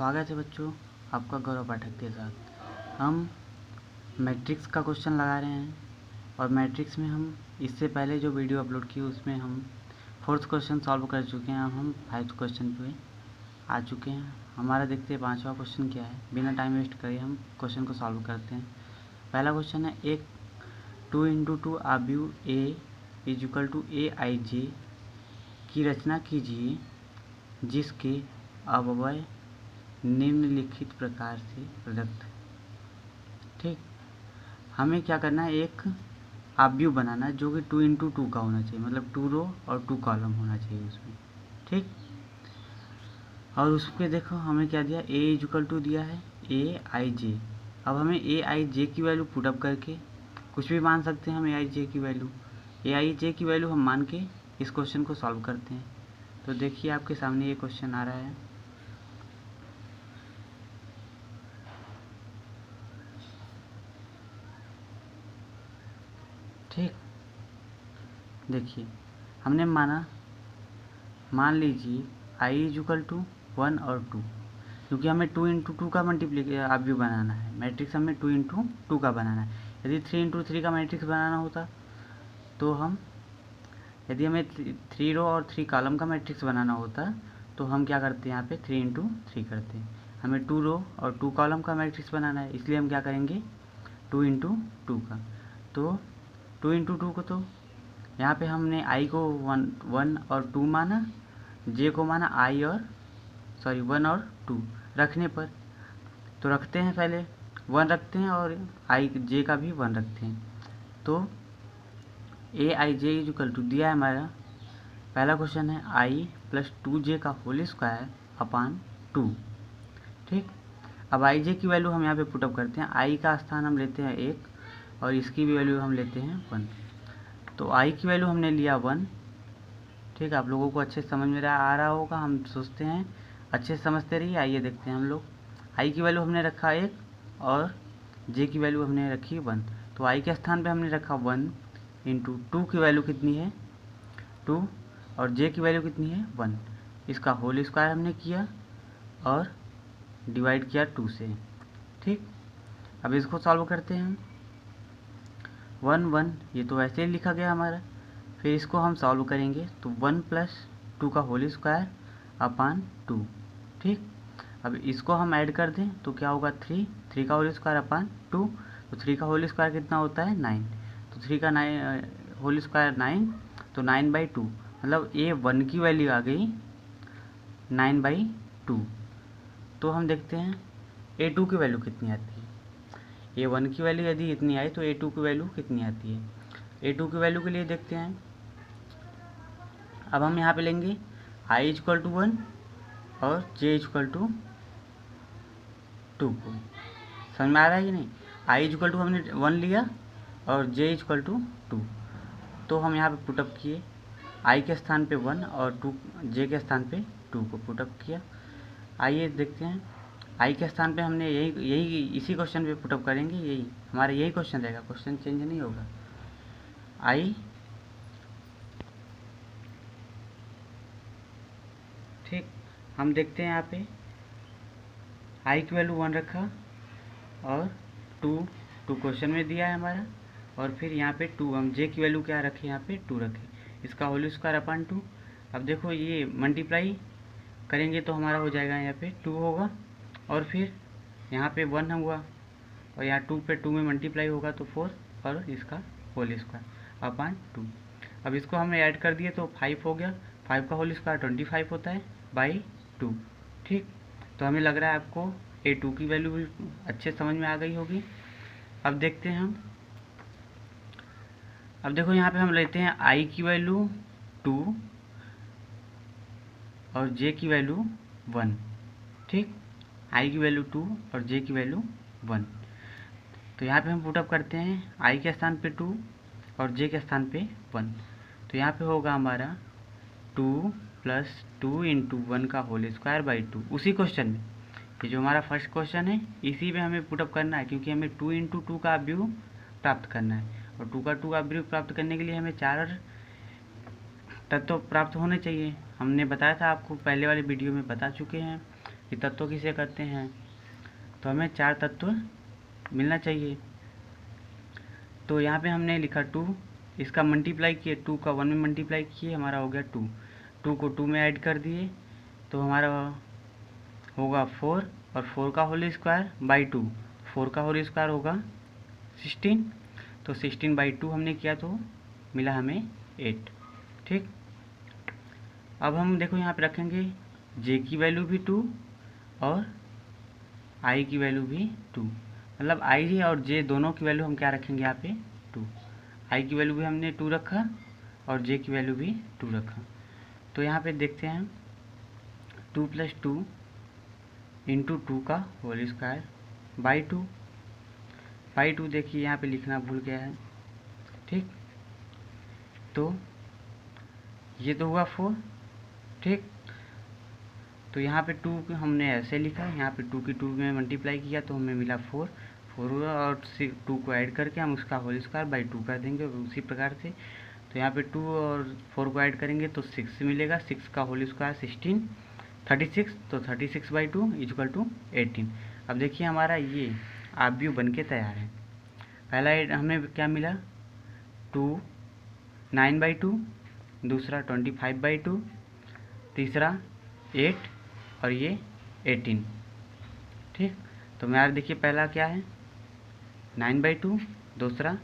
स्वागत है बच्चों, आपका गौरव पाठक के साथ। हम मैट्रिक्स का क्वेश्चन लगा रहे हैं और मैट्रिक्स में हम इससे पहले जो वीडियो अपलोड की उसमें हम 4th क्वेश्चन सॉल्व कर चुके हैं। अब हम 5th क्वेश्चन पे आ चुके हैं। हमारा देखते हैं 5वां क्वेश्चन क्या है। बिना टाइम वेस्ट करे हम क्वेश्चन को सॉल्व करते हैं। पहला क्वेश्चन है, एक 2 × 2 आव्यूह A = AIJ की रचना कीजिए जिसके अवयव निम्नलिखित प्रकार से प्रदत्त। ठीक, हमें क्या करना है, एक आव्यूह बनाना है जो कि 2 × 2 का होना चाहिए, मतलब 2 रो और 2 कॉलम होना चाहिए उसमें। ठीक, और उसके देखो हमें क्या दिया, A = दिया है AIJ। अब हमें AIJ की वैल्यू पुटअप करके कुछ भी मान सकते हैं हम। AIJ की वैल्यू हम मान के इस क्वेश्चन को सॉल्व करते हैं। तो देखिए आपके सामने ये क्वेश्चन आ रहा है। ठीक, देखिए हमने मान लीजिए I = 1 और 2, क्योंकि हमें 2 × 2 का मल्टीप्लिकेशन आव्यूह बनाना है। मैट्रिक्स हमें 2 × 2 का बनाना है। यदि 3 × 3 का मैट्रिक्स बनाना होता तो यदि हमें 3 रो और 3 कॉलम का मैट्रिक्स बनाना होता तो हम क्या करते हैं, यहाँ पे 3 × 3 करते हैं। हमें 2 रो और 2 कॉलम का मैट्रिक्स बनाना है, इसलिए हम क्या करेंगे, 2 × 2 का। तो 2 × 2 को, तो यहाँ पे हमने I को 1 और 2 माना, J को माना 1 और 2 रखने पर। तो रखते हैं, पहले 1 रखते हैं और J का भी 1 रखते हैं। तो AIJ = दिया है हमारा। पहला क्वेश्चन है I + 2J का होल स्क्वायर अपान 2। ठीक, अब IJ की वैल्यू हम यहाँ पे पुटअप करते हैं। I का स्थान हम लेते हैं 1 और इसकी भी वैल्यू हम लेते हैं 1। तो I की वैल्यू हमने लिया 1। ठीक, आप लोगों को अच्छे समझ में आ रहा होगा, हम सोचते हैं अच्छे से समझते रहिए। आइए देखते हैं हम लोग। I की वैल्यू हमने रखा 1 और J की वैल्यू हमने रखी 1। तो I के स्थान पे हमने रखा 1 × 2 की वैल्यू कितनी है, 2, और J की वैल्यू कितनी है, 1। इसका होल स्क्वायर हमने किया और डिवाइड किया 2 से। ठीक, अब इसको सॉल्व करते हैं हम। 1 1 ये तो वैसे ही लिखा गया हमारा। फिर इसको हम सॉल्व करेंगे तो 1 + 2 का होल स्क्वायर अपान 2। ठीक, अब इसको हम ऐड कर दें तो क्या होगा, 3 का होल स्क्वायर अपान 2। तो 3 का होल स्क्वायर कितना होता है, 9। तो 3 का होल स्क्वायर 9, तो 9/2, मतलब A1 की वैल्यू आ गई 9/2। तो हम देखते हैं A2 की वैल्यू कितनी आती है। A1 की वैल्यू यदि इतनी आई तो A2 की वैल्यू कितनी आती है। A2 की वैल्यू के लिए देखते हैं। अब हम यहाँ पे लेंगे I = 1 और J = 2 को। समझ में आ रहा है कि नहीं। I = हमने 1 लिया और J = 2। तो हम यहाँ पे पुटअप किए, I के स्थान पे 1 और J के स्थान पे 2 को पुटअप किया। आइए देखते हैं, I के स्थान पे हमने इसी क्वेश्चन पे पुटअप करेंगे। हमारा यही क्वेश्चन रहेगा, क्वेश्चन चेंज नहीं होगा। I, ठीक, हम देखते हैं यहाँ पे I की वैल्यू 1 रखा और 2 क्वेश्चन में दिया है हमारा, और फिर यहाँ पे 2 हम J की वैल्यू क्या रखे, यहाँ पे 2 रखे, इसका होल स्क्वायर अपान 2। अब देखो ये मल्टीप्लाई करेंगे तो हमारा हो जाएगा, यहाँ पे 2 होगा और फिर यहाँ पे 1 हुआ और यहाँ 2 पे 2 में मल्टीप्लाई होगा तो 4 और इसका होल स्क्वायर अपान 2। अब इसको हमने ऐड कर दिए तो 5 हो गया। 5 का होल स्क्वायर 25 होता है बाई 2। ठीक, तो हमें लग रहा है आपको A2 की वैल्यू भी अच्छे समझ में आ गई होगी। अब देखते हैं हम। अब देखो यहाँ पे हम लेते हैं I की वैल्यू 2 और J की वैल्यू 1। ठीक, I की वैल्यू 2 और J की वैल्यू 1। तो यहाँ पे हम पुटअप करते हैं I के स्थान पे 2 और J के स्थान पे 1। तो यहाँ पे होगा हमारा 2 + 2 × 1 का होल स्क्वायर बाई 2। उसी क्वेश्चन में, ये जो हमारा फर्स्ट क्वेश्चन है इसी में हमें पुटअप करना है, क्योंकि हमें 2 × 2 का आव्यूह प्राप्त करना है। और 2 का 2 आव्यूह प्राप्त करने के लिए हमें 4 तत्व प्राप्त होने चाहिए। हमने बताया था आपको, पहले वाले वीडियो में बता चुके हैं। कि तत्व किसे कहते हैं, तो हमें 4 तत्व मिलना चाहिए। तो यहाँ पे हमने लिखा 2, इसका मल्टीप्लाई किए, 2 का 1 में मल्टीप्लाई किए, हमारा हो गया 2, 2 को 2 में ऐड कर दिए तो हमारा होगा 4, और 4 का होल स्क्वायर बाई 2, 4 का होल स्क्वायर होगा 16, तो 16 बाई 2 हमने किया तो मिला हमें 8। ठीक, अब हम देखो यहाँ पे रखेंगे जे की वैल्यू भी 2 और आई की वैल्यू भी 2, मतलब आई और जे दोनों की वैल्यू हम क्या रखेंगे यहाँ पे 2, आई की वैल्यू भी हमने 2 रखा और जे की वैल्यू भी 2 रखा। तो यहाँ पे देखते हैं 2 + 2 इंटू 2 का होल स्क्वायर बाई 2, देखिए यहाँ पे लिखना भूल गया है। ठीक, तो ये तो हुआ 4। ठीक, तो यहाँ पे 2 हमने ऐसे लिखा, यहाँ पे 2 की 2 में मल्टीप्लाई किया तो हमें मिला 4 हुआ, और 2 को ऐड करके हम उसका होल स्क्वायर बाई 2 कर देंगे। और उसी प्रकार से तो यहाँ पे 2 और 4 को ऐड करेंगे तो 6 मिलेगा, 6 का होल स्क्वायर 16, 36, तो 36 बाई 2 इक्वल टू 18। अब देखिए हमारा ये आव्यूह बन के तैयार है। पहला हमें क्या मिला 2 9 बाई 2, दूसरा 25 बाई 2, तीसरा 8 और ये 18। ठीक, तो मेरा देखिए पहला क्या है 9 बाई 2, दूसरा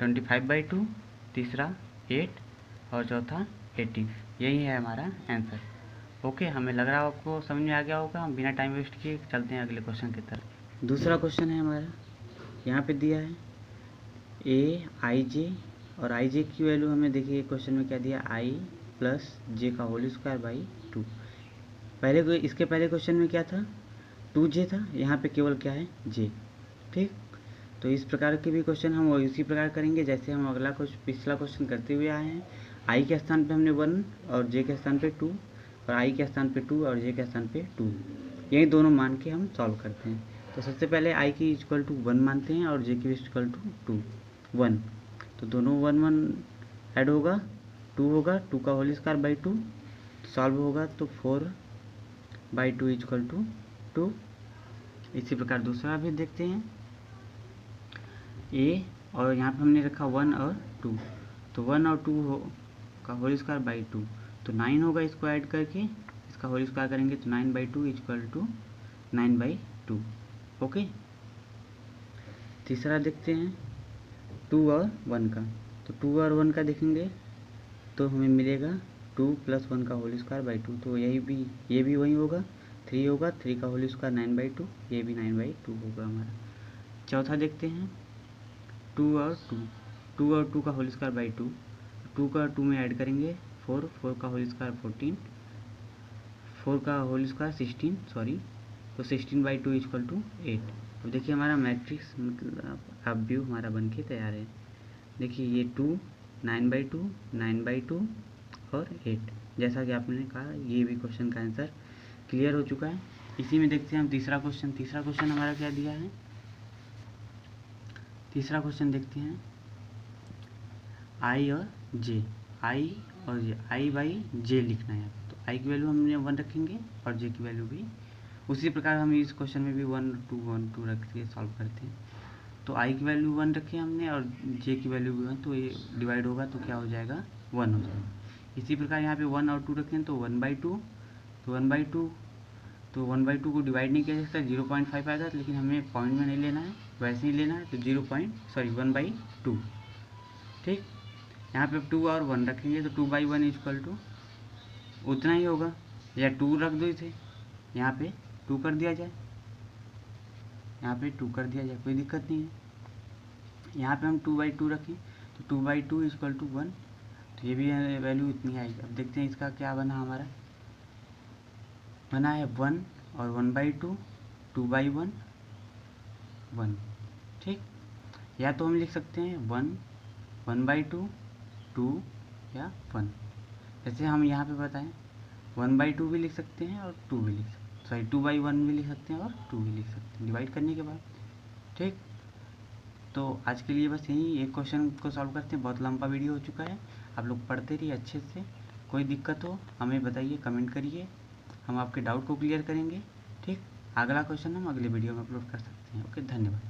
25 बाई 2, तीसरा 8 और चौथा 18। यही है हमारा आंसर। ओके, हमें लग रहा है आपको समझ में आ गया होगा। हम बिना टाइम वेस्ट किए चलते हैं अगले क्वेश्चन की तरफ। दूसरा क्वेश्चन है हमारा, यहाँ पे दिया है ए आई जे, और आई जे की वैल्यू हमें देखिए क्वेश्चन में क्या दिया आई प्लस जे का होल स्क्वायर बाई 2। इसके पहले क्वेश्चन में क्या था 2j था, यहाँ पे केवल क्या है j। ठीक, तो इस प्रकार के भी क्वेश्चन हम इसी प्रकार करेंगे जैसे हम पिछला क्वेश्चन करते हुए आए हैं। i के स्थान पे हमने 1 और j के स्थान पे 2, और i के स्थान पे 2 और j के स्थान पे 2, यही दोनों मान के हम सॉल्व करते हैं। तो सबसे पहले i की इक्वल टू 1 मानते हैं और j की इक्वल टू 1, तो दोनों 1 1 ऐड होगा 2 होगा, 2 का होल स्क्वायर बाई 2, सॉल्व होगा तो 4 बाई 2 इक्वल टू 2। इसी प्रकार दूसरा भी देखते हैं ए, और यहाँ पे हमने रखा 1 और 2, तो 1 और 2 का होल स्क्वायर बाई 2, तो 9 होगा, इसको ऐड करके इसका होल स्क्वायर करेंगे तो 9 by 2 equal to 9 by 2। Okay, तीसरा देखते हैं 2 और 1 का, तो 2 और 1 का देखेंगे तो हमें मिलेगा 2 + 1 का होल स्क्वायर बाई 2, तो ये भी वही होगा, 3 होगा, 3 का होल स्क्वायर 9 बाई 2, ये भी 9 बाई 2 होगा हमारा। चौथा देखते हैं 2 और 2 का होल स्क्वायर बाई 2, 2 का 2 में ऐड करेंगे 4, 4 का होल स्क्वायर 14, 4 का होल स्क्वायर 16, तो 16 बाई 2 इक्वल टू 8। अब देखिए हमारा मैट्रिक्स मतलब आव्यूह हमारा बन के तैयार है। देखिए ये 2, 9 बाई 2, 9 बाई 2 और 8, जैसा कि आपने कहा ये भी क्वेश्चन का आंसर क्लियर हो चुका है। इसी में देखते हैं हम तीसरा क्वेश्चन हमारा क्या दिया है। तीसरा क्वेश्चन देखते हैं आई और जे, आई बाई जे लिखना है, तो आई की वैल्यू हमने 1 रखेंगे और जे की वैल्यू भी उसी प्रकार हम इस क्वेश्चन में भी 1 2 रख के सॉल्व करते हैं। तो आई की वैल्यू 1 रखी हमने और जे की वैल्यू भी 1, तो ये डिवाइड होगा तो क्या हो जाएगा 1 हो जाएगा। इसी प्रकार यहाँ पे 1 और 2 रखें तो 1 बाई 2, तो 1 बाई 2, तो 1 बाई 2 को डिवाइड नहीं किया जा सकता, 0.5 आएगा, लेकिन हमें पॉइंट में नहीं लेना है, वैसे ही लेना है, तो 1 बाई 2। ठीक, यहाँ पे 2 और 1 रखेंगे तो 2 बाई 1 इक्वल टू उतना ही होगा, या 2 रख दो इसे, यहाँ पे 2 कर दिया जाए, कोई दिक्कत नहीं है। यहाँ पे हम 2 बाई 2 रखें तो 2 बाई 2 इक्वल टू 1, तो ये भी वैल्यू इतनी आएगी। अब देखते हैं इसका क्या बना, हमारा बना है 1 और 1 बाई 2, 2 बाई 1 1। ठीक, या तो हम लिख सकते हैं 1 बाई 2 2 या 1, जैसे हम यहाँ पे बताएं 1 बाई 2 भी लिख सकते हैं और 2 भी लिख सकते हैं, 2 बाई 1 भी लिख सकते हैं और 2 भी लिख सकते हैं डिवाइड करने के बाद। ठीक, तो आज के लिए बस यही एक क्वेश्चन को सॉल्व करते हैं, बहुत लंबा वीडियो हो चुका है, आप लोग पढ़ते रहिए अच्छे से। कोई दिक्कत हो हमें बताइए, कमेंट करिए, हम आपके डाउट को क्लियर करेंगे। ठीक, अगला क्वेश्चन हम अगली वीडियो में अपलोड कर सकते हैं। ओके, धन्यवाद।